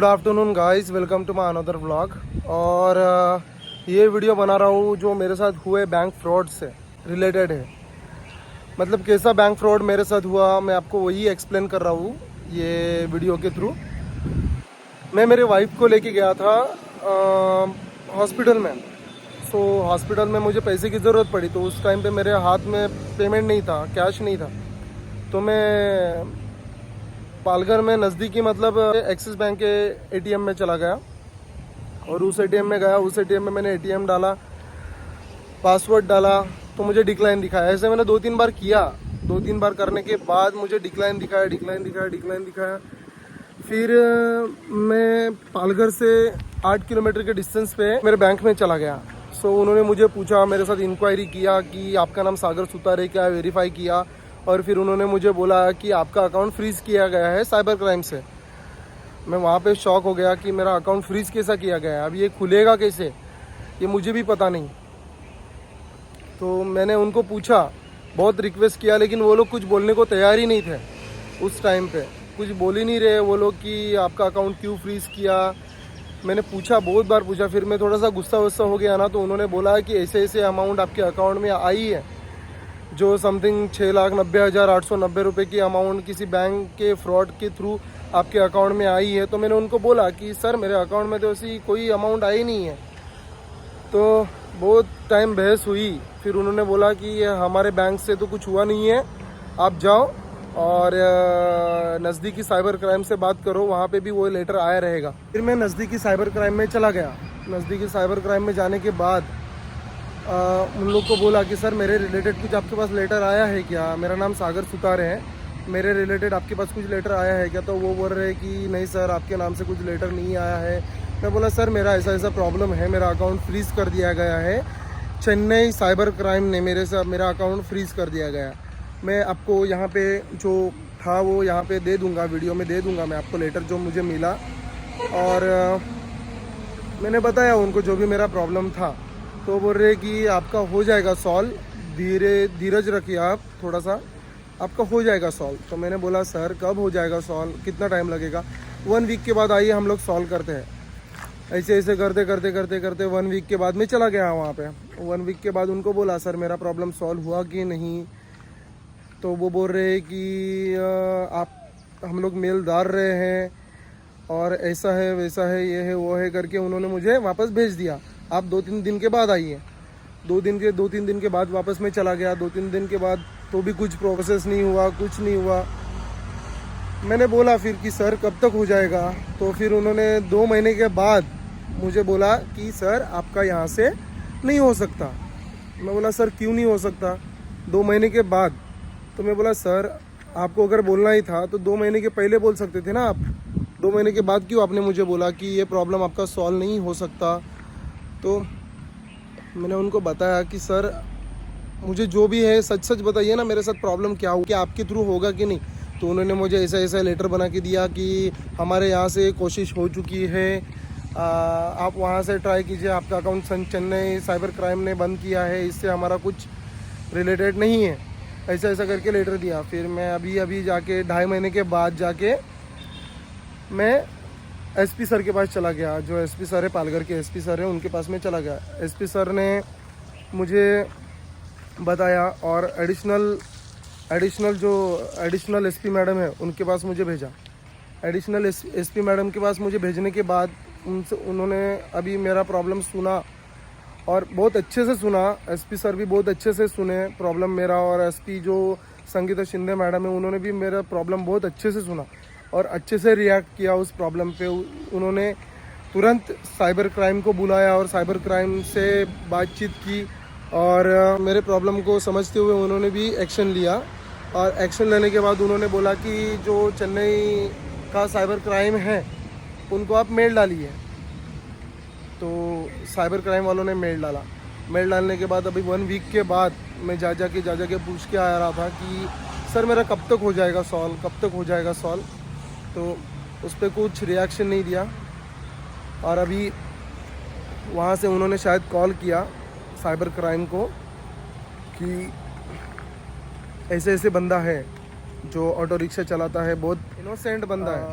Good afternoon guys, welcome to my another vlog. और ये video बना रहा हूँ जो मेरे साथ हुए बैंक फ्रॉड से रिलेटेड है। मतलब कैसा बैंक फ्रॉड मेरे साथ हुआ मैं आपको वही एक्सप्लेन कर रहा हूँ ये वीडियो के थ्रू। मैं मेरे वाइफ को लेके गया था हॉस्पिटल में। हॉस्पिटल में मुझे पैसे की ज़रूरत पड़ी, तो उस टाइम पे मेरे हाथ में पेमेंट नहीं था, कैश नहीं था। तो मैं पालघर में नज़दीकी मतलब एक्सिस बैंक के एटीएम में चला गया और उस एटीएम में गया। उस एटीएम में मैंने एटीएम डाला, पासवर्ड डाला, तो मुझे डिक्लाइन दिखाया। ऐसे मैंने 2-3 बार किया। 2-3 बार करने के बाद मुझे डिक्लाइन दिखाया। फिर मैं पालघर से 8 किलोमीटर के डिस्टेंस पे मेरे बैंक में चला गया। उन्होंने मुझे पूछा, मेरे साथ इंक्वायरी किया कि आपका नाम सागर सुतार है क्या, वेरीफाई किया। और फिर उन्होंने मुझे बोला कि आपका अकाउंट फ्रीज़ किया गया है साइबर क्राइम से। मैं वहाँ पे शॉक हो गया कि मेरा अकाउंट फ्रीज़ कैसा किया गया है, अब ये खुलेगा कैसे, ये मुझे भी पता नहीं। तो मैंने उनको पूछा, बहुत रिक्वेस्ट किया, लेकिन वो लोग कुछ बोलने को तैयार ही नहीं थे। उस टाइम पे कुछ बोल ही नहीं रहे वो लोग कि आपका अकाउंट क्यों फ्रीज़ किया। मैंने पूछा, बहुत बार पूछा। फिर मैं थोड़ा सा गुस्सा हो गया ना, तो उन्होंने बोला कि ऐसे अमाउंट आपके अकाउंट में आई है, जो समथिंग 6,90,890 रुपये की अमाउंट किसी बैंक के फ्रॉड के थ्रू आपके अकाउंट में आई है। तो मैंने उनको बोला कि सर मेरे अकाउंट में तो ऐसी कोई अमाउंट आई नहीं है। तो बहुत टाइम बहस हुई। फिर उन्होंने बोला कि हमारे बैंक से तो कुछ हुआ नहीं है, आप जाओ और नज़दीकी साइबर क्राइम से बात करो, वहाँ पे भी वो लेटर आया रहेगा। फिर मैं नज़दीकी साइबर क्राइम में चला गया। नज़दीकी साइबर क्राइम में जाने के बाद उन लोग को बोला कि सर मेरे रिलेटेड कुछ आपके पास लेटर आया है क्या, मेरा नाम सागर सुतार है, मेरे रिलेटेड आपके पास कुछ लेटर आया है क्या। तो वो बोल रहे हैं कि नहीं सर, आपके नाम से कुछ लेटर नहीं आया है। मैं बोला सर मेरा ऐसा प्रॉब्लम है, मेरा अकाउंट फ्रीज़ कर दिया गया है, चेन्नई साइबर क्राइम ने मेरा अकाउंट फ्रीज़ कर दिया गया। मैं आपको यहाँ पे जो था वो यहाँ पे दे दूँगा, वीडियो में दे दूँगा मैं आपको लेटर जो मुझे मिला। और मैंने बताया उनको जो भी मेरा प्रॉब्लम था। तो बोल रहे कि आपका हो जाएगा सॉल्व, धीरज रखिए आप थोड़ा सा, आपका हो जाएगा सॉल्व। तो मैंने बोला सर कब हो जाएगा सॉल्व, कितना टाइम लगेगा। 1 वीक के बाद आइए हम लोग सॉल्व करते हैं। ऐसे करते 1 वीक के बाद मैं चला गया वहाँ पे। 1 वीक के बाद उनको बोला सर मेरा प्रॉब्लम सॉल्व हुआ कि नहीं। तो वो बोल रहे हैं कि हम लोग मेल डाल रहे हैं और ऐसा है वैसा है, ये है वो है करके उन्होंने मुझे वापस भेज दिया। आप 2-3 दिन के बाद आइए। 2-3 दिन के बाद वापस मैं चला गया। 2-3 दिन के बाद तो भी कुछ प्रोसेस नहीं हुआ, कुछ नहीं हुआ। मैंने बोला फिर कि सर कब तक हो जाएगा। तो फिर उन्होंने 2 महीने के बाद मुझे बोला कि सर आपका यहाँ से नहीं हो सकता। मैं बोला सर क्यों नहीं हो सकता, 2 महीने के बाद। तो मैं बोला सर आपको अगर बोलना ही था तो 2 महीने के पहले बोल सकते थे ना आप। 2 महीने के बाद क्यों आपने मुझे बोला कि ये प्रॉब्लम आपका सॉल्व नहीं हो सकता। तो मैंने उनको बताया कि सर मुझे जो भी है सच बताइए ना, मेरे साथ प्रॉब्लम क्या हो, क्या आपके थ्रू होगा कि नहीं। तो उन्होंने मुझे ऐसा लेटर बना के दिया कि हमारे यहाँ से कोशिश हो चुकी है, आप वहाँ से ट्राई कीजिए, आपका अकाउंट चेन्नई साइबर क्राइम ने बंद किया है, इससे हमारा कुछ रिलेटेड नहीं है, ऐसा करके लेटर दिया। फिर मैं अभी जाके 2.5 महीने के बाद जाके मैं एसपी सर के पास चला गया। जो एसपी सर है, पालघर के एसपी सर हैं, उनके पास में चला गया। एसपी सर ने मुझे बताया और एडिशनल एसपी मैडम है उनके पास मुझे भेजा। एडिशनल एसपी मैडम के पास मुझे भेजने के बाद उन्होंने अभी मेरा प्रॉब्लम सुना और बहुत अच्छे से सुना। एसपी सर भी बहुत अच्छे से सुने प्रॉब्लम मेरा, और एसपी जो संगीता शिंदे मैडम है उन्होंने भी मेरा प्रॉब्लम बहुत अच्छे से सुना और अच्छे से रिएक्ट किया उस प्रॉब्लम पे। उन्होंने तुरंत साइबर क्राइम को बुलाया और साइबर क्राइम से बातचीत की और मेरे प्रॉब्लम को समझते हुए उन्होंने भी एक्शन लिया। और एक्शन लेने के बाद उन्होंने बोला कि जो चेन्नई का साइबर क्राइम है उनको आप मेल डालिए। तो साइबर क्राइम वालों ने मेल डाला। मेल डालने के बाद अभी 1 वीक के बाद मैं जा के पूछ के आ रहा था कि सर मेरा कब तक हो जाएगा सॉल्व। तो उस पर कुछ रिएक्शन नहीं दिया। और अभी वहाँ से उन्होंने शायद कॉल किया साइबर क्राइम को कि ऐसे बंदा है जो ऑटो रिक्शा चलाता है, बहुत इनोसेंट बंदा है।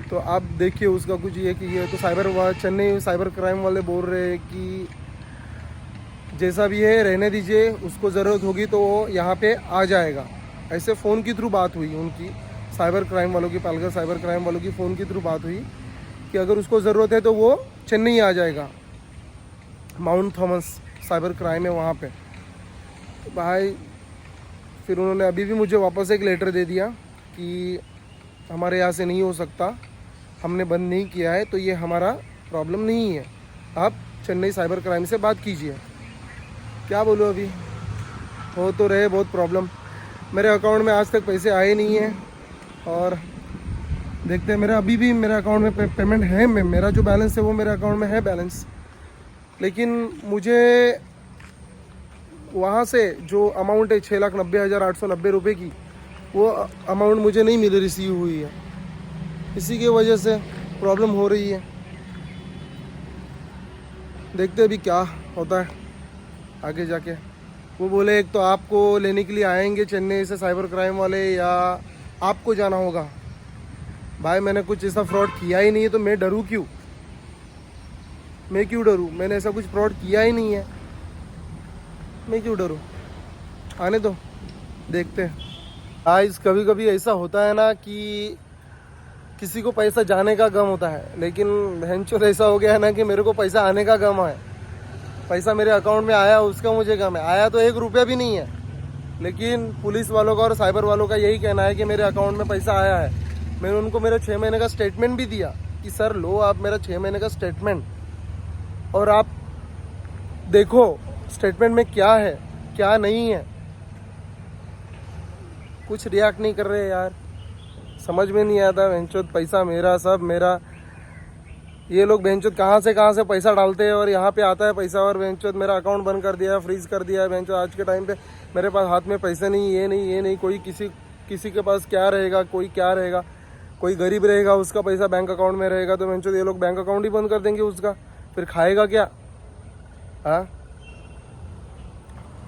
तो आप देखिए उसका कुछ ये कि ये तो चेन्नई साइबर क्राइम वाले बोल रहे हैं कि जैसा भी है रहने दीजिए, उसको ज़रूरत होगी तो वो यहाँ पे आ जाएगा। ऐसे फ़ोन के थ्रू बात हुई उनकी, साइबर क्राइम वालों की, पालघर साइबर क्राइम वालों की फ़ोन के थ्रू बात हुई कि अगर उसको ज़रूरत है तो वो चेन्नई आ जाएगा। माउंट थॉमस साइबर क्राइम है वहाँ पे। तो भाई फिर उन्होंने अभी भी मुझे वापस एक लेटर दे दिया कि हमारे यहाँ से नहीं हो सकता, हमने बंद नहीं किया है, तो ये हमारा प्रॉब्लम नहीं है, आप चेन्नई साइबर क्राइम से बात कीजिए। क्या बोलूँ, अभी हो तो रहे बहुत प्रॉब्लम। मेरे अकाउंट में आज तक पैसे आए नहीं हैं और देखते हैं, मेरा अभी भी मेरे अकाउंट में पेमेंट है, मेरा जो बैलेंस है वो मेरे अकाउंट में है बैलेंस, लेकिन मुझे वहाँ से जो अमाउंट है 6,90,890 रुपये की, वो अमाउंट मुझे नहीं मिली, रिसीव हुई है। इसी की वजह से प्रॉब्लम हो रही है। देखते अभी क्या होता है आगे जाके। वो बोले एक तो आपको लेने के लिए आएंगे चेन्नई से साइबर क्राइम वाले, या आपको जाना होगा। भाई मैंने कुछ ऐसा फ्रॉड किया ही नहीं है, तो मैं डरूं क्यों? मैं क्यों डरूं? मैंने ऐसा कुछ फ्रॉड किया ही नहीं है, मैं क्यों डरूं? आने दो, देखते हैं। गाइस कभी कभी ऐसा होता है ना कि किसी को पैसा जाने का गम होता है, लेकिन भैंचोद ऐसा हो गया है ना कि मेरे को पैसा आने का गम है। पैसा मेरे अकाउंट में आया उसका मुझे गम है। आया तो 1 रुपया भी नहीं है, लेकिन पुलिस वालों का और साइबर वालों का यही कहना है कि मेरे अकाउंट में पैसा आया है। मैंने उनको मेरा 6 महीने का स्टेटमेंट भी दिया कि सर लो आप मेरा 6 महीने का स्टेटमेंट, और आप देखो स्टेटमेंट में क्या है क्या नहीं है। कुछ रिएक्ट नहीं कर रहे यार, समझ में नहीं आता। भैंचोद पैसा मेरा, सब मेरा। ये लोग भैंचोद कहाँ से पैसा डालते हैं और यहाँ पे आता है पैसा, और भैंचोद मेरा अकाउंट बंद कर दिया है, फ्रीज कर दिया है। भैंचोद आज के टाइम पे मेरे पास हाथ में पैसे नहीं, ये नहीं। कोई किसी के पास क्या रहेगा, कोई क्या रहेगा, कोई गरीब रहेगा उसका पैसा बैंक अकाउंट में रहेगा, तो भैंचोद ये लोग बैंक अकाउंट ही बंद कर देंगे उसका, फिर खाएगा क्या? हाँ,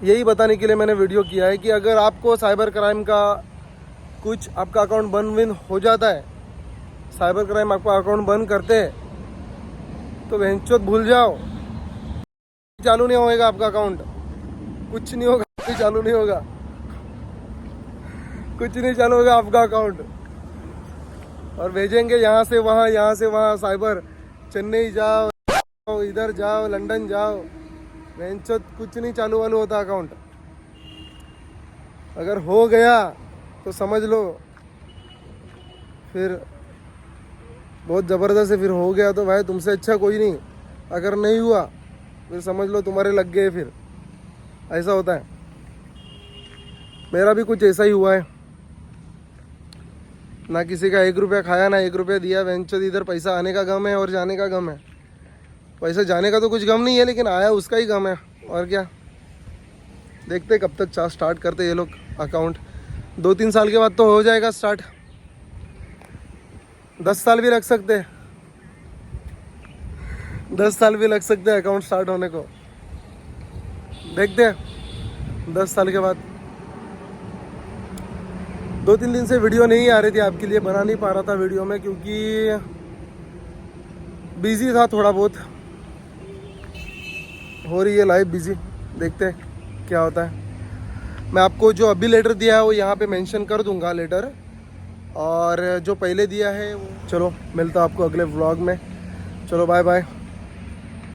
यही बताने के लिए मैंने वीडियो किया है कि अगर आपको साइबर क्राइम का कुछ, आपका अकाउंट बंद हो जाता है, साइबर क्राइम आपका अकाउंट बंद करते हैं, तो भैंचोद भूल जाओ, चालू नहीं होएगा आपका अकाउंट, कुछ नहीं होगा, चालू नहीं होगा, कुछ नहीं चालू होगा आपका अकाउंट। और भेजेंगे यहाँ से वहाँ साइबर, चेन्नई जाओ, इधर जाओ, लंदन जाओ, भैंचोद कुछ नहीं चालू वालू होता अकाउंट। अगर हो गया तो समझ लो फिर बहुत ज़बरदस्त है। फिर हो गया तो भाई तुमसे अच्छा कोई नहीं, अगर नहीं हुआ फिर समझ लो तुम्हारे लग गए, फिर ऐसा होता है। मेरा भी कुछ ऐसा ही हुआ है, ना किसी का 1 रुपया खाया, ना 1 रुपया दिया। भैंचोद इधर पैसा आने का गम है और जाने का गम है। पैसा जाने का तो कुछ गम नहीं है, लेकिन आया उसका ही गम है, और क्या। देखते कब तक स्टार्ट करते ये लोग अकाउंट। 2-3 साल के बाद तो हो जाएगा स्टार्ट, 10 साल भी लग सकते हैं, 10 साल भी लग सकते हैं अकाउंट स्टार्ट होने को। देखते हैं 10 साल के बाद। 2-3 दिन से वीडियो नहीं आ रही थी आपके लिए, बना नहीं पा रहा था वीडियो में, क्योंकि बिजी था थोड़ा बहुत। हो रही है लाइफ बिजी, देखते हैं क्या होता है। मैं आपको जो अभी लेटर दिया है वो यहाँ पे मेंशन कर दूंगा लेटर, और जो पहले दिया है वो। चलो मिलता आपको अगले व्लॉग में। चलो बाय बाय।